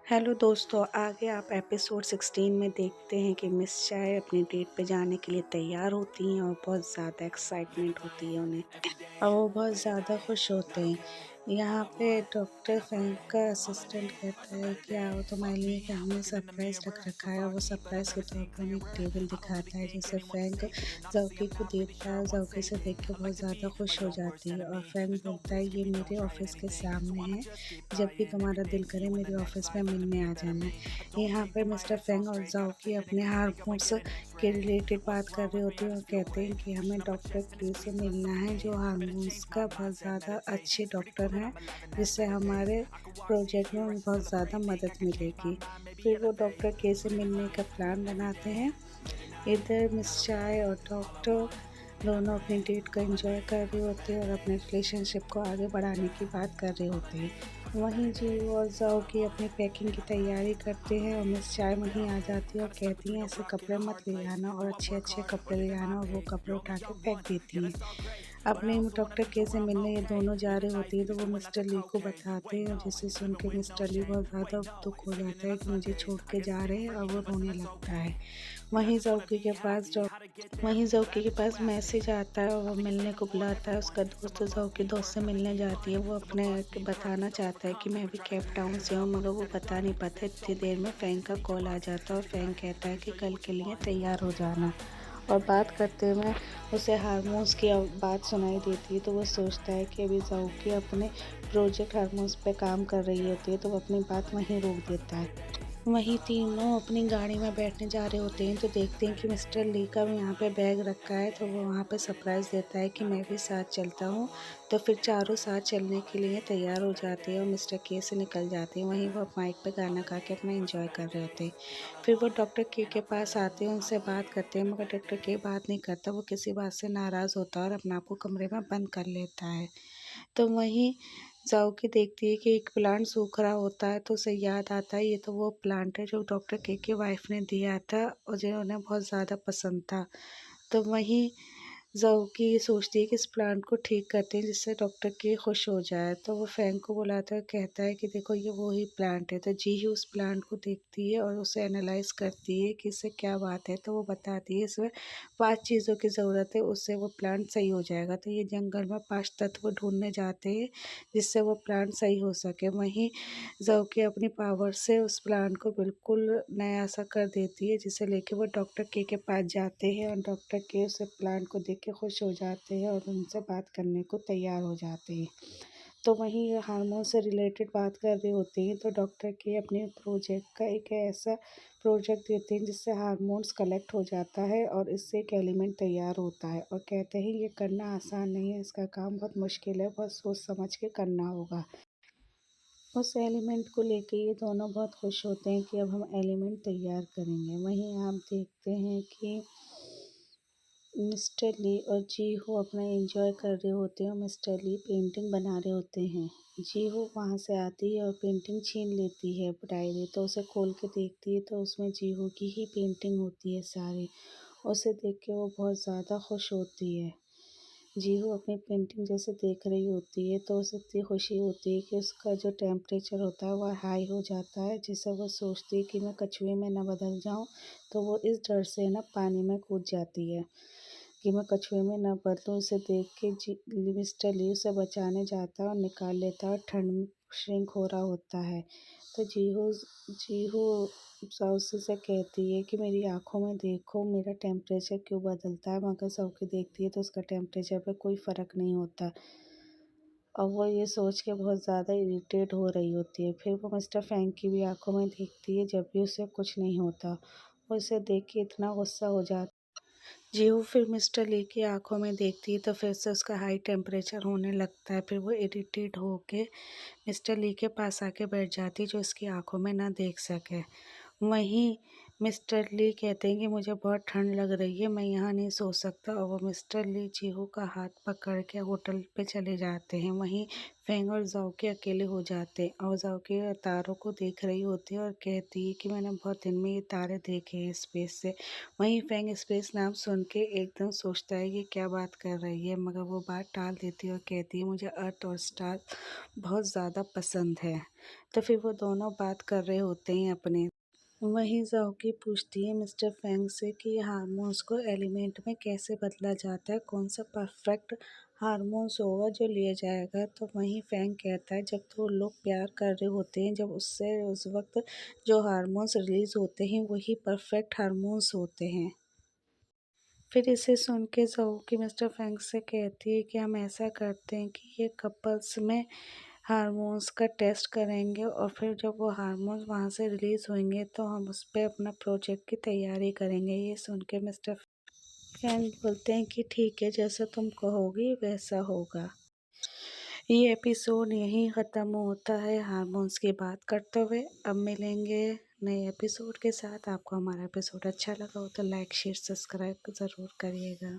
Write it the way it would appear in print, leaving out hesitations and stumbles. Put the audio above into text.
Hello दोस्तों, आगे आप एपिसोड 16 में देखते हैं कि मिस चाय अपनी डेट पे जाने के लिए तैयार होती हैं और बहुत ज़्यादा एक्साइटमेंट होती है उन्हें और वो बहुत ज़्यादा खुश होते हैं। यहाँ पे डॉक्टर फैंग का असिस्टेंट कहता है कि आओ तुम्हारे लिए कि हमने सरप्राइज़ रख रखा है और वो सरप्राइज़ के तौर पे उन्हें एक टेबल दिखाता है जिसे फैंग ज़ाओकी को देता है और ज़ाओकी से देख के बहुत ज़्यादा खुश हो जाती है और फैंग बोलता है ये मेरे ऑफिस के सामने है, जब भी तुम्हारा दिल करे मेरे ऑफिस में मिलने आ जाना। यहाँ पर मिस्टर फेंग और ज़ाओकी अपने हार्मोन्स के रिलेटेड बात कर रहे होते हैं और कहते हैं कि हमें डॉक्टर के से मिलना है जो हार्मोन्स का बहुत ज़्यादा अच्छे डॉक्टर हैं, जिससे हमारे प्रोजेक्ट में बहुत ज़्यादा मदद मिलेगी। फिर वो डॉक्टर के से मिलने का प्लान बनाते हैं। इधर मिस चाय और डॉक्टर दोनों अपनी डेट को एंजॉय कर रहे होते हैं और अपने रिलेशनशिप को आगे बढ़ाने की बात कर रहे होते हैं। वहीं जीऊ और ज़ाओ की अपनी पैकिंग की तैयारी करते हैं और मिस चाय वहीं आ जाती है और कहती हैं ऐसे कपड़े मत ले आना और अच्छे-अच्छे कपड़े ले आना, और वो कपड़े उठा के फेंक देती हैं। अपने डॉक्टर के से मिलने ये दोनों जा रहे होते हैं तो वो मिस्टर ली को बताते हैं, जिसे सुन के मिस्टर ली बहुत ज़्यादा दुःख हो जाता है कि मुझे छोड़ के जा रहे हैं, और वो रोने लगता है। वहीं ज़ाओकी के पास डॉ वहीं ज़ोकी के पास मैसेज आता है और वो मिलने को बुलाता है। उसका दोस्त ज़ोकी दोस्त से मिलने जाती है। वो अपने बताना चाहता है कि मैं भी केप टाउन से हूँ, मगर वो बता नहीं पाता। इतनी देर में फैंग का कॉल आ जाता है और फैंग कहता है कि कल के लिए तैयार हो जाना। और बात करते हुए उसे हार्मोन्स की बात सुनाई देती है, तो वो सोचता है कि अभी ज़ोकी अपने प्रोजेक्ट हार्मोन्स पे काम कर रही होती है, तो वो अपनी बात वहीं रोक देता है। वहीं तीनों अपनी गाड़ी में बैठने जा रहे होते हैं तो देखते हैं कि मिस्टर ली का भी यहाँ पे बैग रखा है, तो वो वहाँ पे सरप्राइज़ देता है कि मैं भी साथ चलता हूँ। तो फिर चारों साथ चलने के लिए तैयार हो जाते हैं और मिस्टर के से निकल जाते हैं। वहीं वो माइक पे गाना गा के अपना एंजॉय कर रहे होते हैं। फिर वो डॉक्टर के पास आते हैं, उनसे बात करते हैं, मगर डॉक्टर के बात नहीं करता। वो किसी बात से नाराज़ होता है और अपने आप को कमरे में बंद कर लेता है। तो वहीं ज़ाओकी देखती है कि एक प्लांट सूख रहा होता है, तो उसे याद आता है ये तो वो प्लांट है जो डॉक्टर के की वाइफ ने दिया था और जो उन्हें बहुत ज़्यादा पसंद था। तो वहीं ज़ाओकी ये सोचती है कि इस प्लांट को ठीक करते हैं जिससे डॉक्टर के खुश हो जाए। तो वो फैंग को बुलाता है, कहता है कि देखो ये वो ही प्लांट है। तो जी उस प्लांट को देखती है और उसे एनालाइज करती है कि इससे क्या बात है। तो वो बताती है इसमें 5 चीज़ों की ज़रूरत है, उससे वो प्लांट सही हो जाएगा। तो ये जंगल में 5 तत्व ढूँढने जाते हैं जिससे वो प्लांट सही हो सके। वहीं ज़ाओकी अपनी पावर से उस प्लांट को बिल्कुल नया-सा कर देती है, जिसे लेके वो डॉक्टर के पास जाते हैं और डॉक्टर के उस प्लांट को देख के खुश हो जाते हैं और उनसे बात करने को तैयार हो जाते हैं। तो वहीं हार्मोन से रिलेटेड बात कर रहे होते हैं तो डॉक्टर के अपने प्रोजेक्ट का एक ऐसा प्रोजेक्ट देते हैं जिससे हार्मोन्स कलेक्ट हो जाता है और इससे एक एलिमेंट तैयार होता है, और कहते हैं ये करना आसान नहीं है, इसका काम बहुत मुश्किल है, बहुत सोच समझ के करना होगा। उस एलिमेंट को लेके ये दोनों बहुत खुश होते हैं कि अब हम एलिमेंट तैयार करेंगे। वहीं आप देखते हैं कि मिस्टर ली और जी हो अपना एंजॉय कर रहे होते हैं और मिस्टर ली पेंटिंग बना रहे होते हैं। जी हो वहाँ से आती है और पेंटिंग छीन लेती है डायरी, तो उसे खोल के देखती है तो उसमें जी हो की ही पेंटिंग होती है सारी। उसे देख के वो बहुत ज़्यादा खुश होती है। जीहू अपनी पेंटिंग जैसे देख रही होती है तो उसे इतनी खुशी होती है कि उसका जो टेम्परेचर होता है वह हाई हो जाता है, जिससे वो सोचती है कि मैं कछुए में ना बदल जाऊं। तो वो इस डर से ना पानी में कूद जाती है कि मैं कछुए में ना बदलूं। उसे देख के मिस्टर ली उसे बचाने जाता है और निकाल लेता है और ठंड में श्रिंक हो रहा होता है। तो जीहू जीहू साउसी से कहती है कि मेरी आँखों में देखो मेरा टेम्परेचर क्यों बदलता है, मगर साउकी देखती है तो उसका टेम्परेचर पे कोई फ़र्क नहीं होता और वो ये सोच के बहुत ज़्यादा इरिटेट हो रही होती है। फिर वो मिस्टर फैंग की भी आँखों में देखती है जब भी उसे कुछ नहीं होता। वो इसे देख के इतना गुस्सा हो जाता जीहू फिर मिस्टर ली की आँखों में देखती है तो फिर से उसका हाई टेम्परेचर होने लगता है। फिर वो इरिटेट होके मिस्टर ली के पास आके बैठ जाती है जो उसकी आँखों में ना देख सके। वहीं मिस्टर ली कहते हैं कि मुझे बहुत ठंड लग रही है, मैं यहाँ नहीं सो सकता, और वो मिस्टर ली जीहू का हाथ पकड़ के होटल पे चले जाते हैं। वहीं फेंग और ज़ाओकी अकेले हो जाते हैं और ज़ाओकी तारों को देख रही होती है और कहती है कि मैंने बहुत दिन में ये तारे देखे हैं स्पेस से। वहीं फेंग स्पेस नाम सुन के एकदम सोचता है कि क्या बात कर रही है, मगर वो बात टाल देती है और कहती है मुझे अर्थ और स्टार बहुत ज़्यादा पसंद है। तो फिर वो दोनों बात कर रहे होते हैं अपने। वहीं ज़ाओकी पूछती है मिस्टर फेंग से कि हार्मोन्स को एलिमेंट में कैसे बदला जाता है, कौन सा परफेक्ट हार्मोन्स होगा जो लिया जाएगा। तो वहीं फेंग कहता है जब तो लोग प्यार कर रहे होते हैं, जब उससे उस वक्त जो हार्मोन्स रिलीज होते हैं वही परफेक्ट हार्मोन्स होते हैं। फिर इसे सुन के ज़ाओकी मिस्टर फेंग से कहती है कि हम ऐसा करते हैं कि ये कपल्स में हार्मोन्स का टेस्ट करेंगे और फिर जब वो हार्मोन्स वहाँ से रिलीज़ होंगे तो हम उस पे अपना प्रोजेक्ट की तैयारी करेंगे। ये सुन के मिस्टर फैंग बोलते हैं कि ठीक है, जैसा तुम कहोगी वैसा होगा। ये एपिसोड यहीं ख़त्म होता है हार्मोन्स की बात करते हुए। अब मिलेंगे नए एपिसोड के साथ। आपको हमारा एपिसोड अच्छा लगा हो तो लाइक शेयर सब्सक्राइब ज़रूर करिएगा।